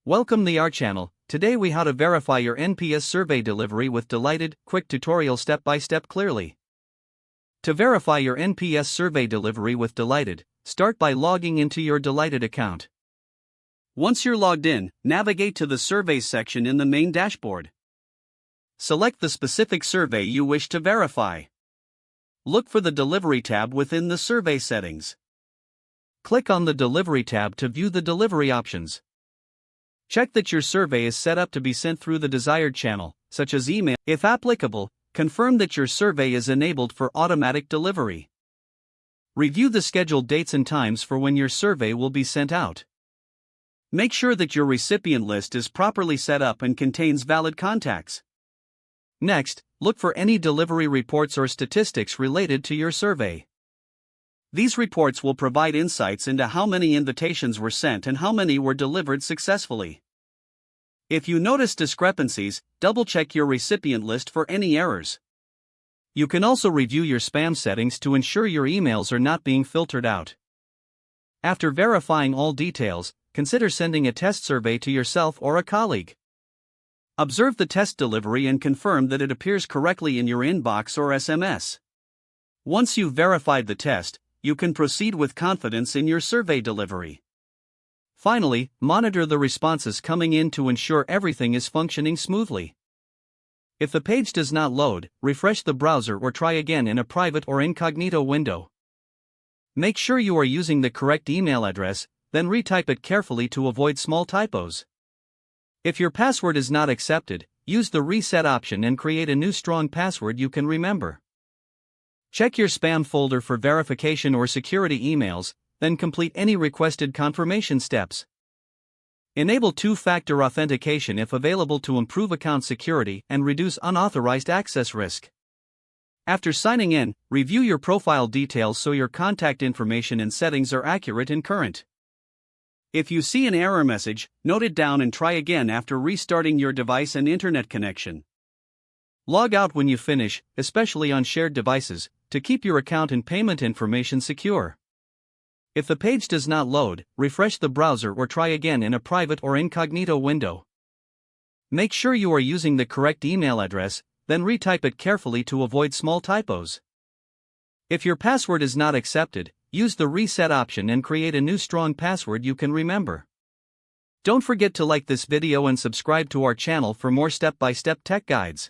Welcome to our channel. Today we how to verify your NPS survey delivery with Delighted, quick tutorial step-by-step clearly. To verify your NPS survey delivery with Delighted, start by logging into your Delighted account. Once you're logged in, navigate to the Surveys section in the main dashboard. Select the specific survey you wish to verify. Look for the Delivery tab within the Survey settings. Click on the Delivery tab to view the delivery options. Check that your survey is set up to be sent through the desired channel, such as email. If applicable, confirm that your survey is enabled for automatic delivery. Review the scheduled dates and times for when your survey will be sent out. Make sure that your recipient list is properly set up and contains valid contacts. Next, look for any delivery reports or statistics related to your survey. These reports will provide insights into how many invitations were sent and how many were delivered successfully. If you notice discrepancies, double-check your recipient list for any errors. You can also review your spam settings to ensure your emails are not being filtered out. After verifying all details, consider sending a test survey to yourself or a colleague. Observe the test delivery and confirm that it appears correctly in your inbox or SMS. Once you've verified the test, you can proceed with confidence in your survey delivery. Finally, monitor the responses coming in to ensure everything is functioning smoothly. If the page does not load, refresh the browser or try again in a private or incognito window. Make sure you are using the correct email address, then retype it carefully to avoid small typos. If your password is not accepted, use the reset option and create a new strong password you can remember. Check your spam folder for verification or security emails, then complete any requested confirmation steps. Enable two-factor authentication if available to improve account security and reduce unauthorized access risk. After signing in, review your profile details so your contact information and settings are accurate and current. If you see an error message, note it down and try again after restarting your device and internet connection. Log out when you finish, especially on shared devices, to keep your account and payment information secure. If the page does not load, refresh the browser or try again in a private or incognito window. Make sure you are using the correct email address, then retype it carefully to avoid small typos. If your password is not accepted, use the reset option and create a new strong password you can remember. Don't forget to like this video and subscribe to our channel for more step-by-step tech guides.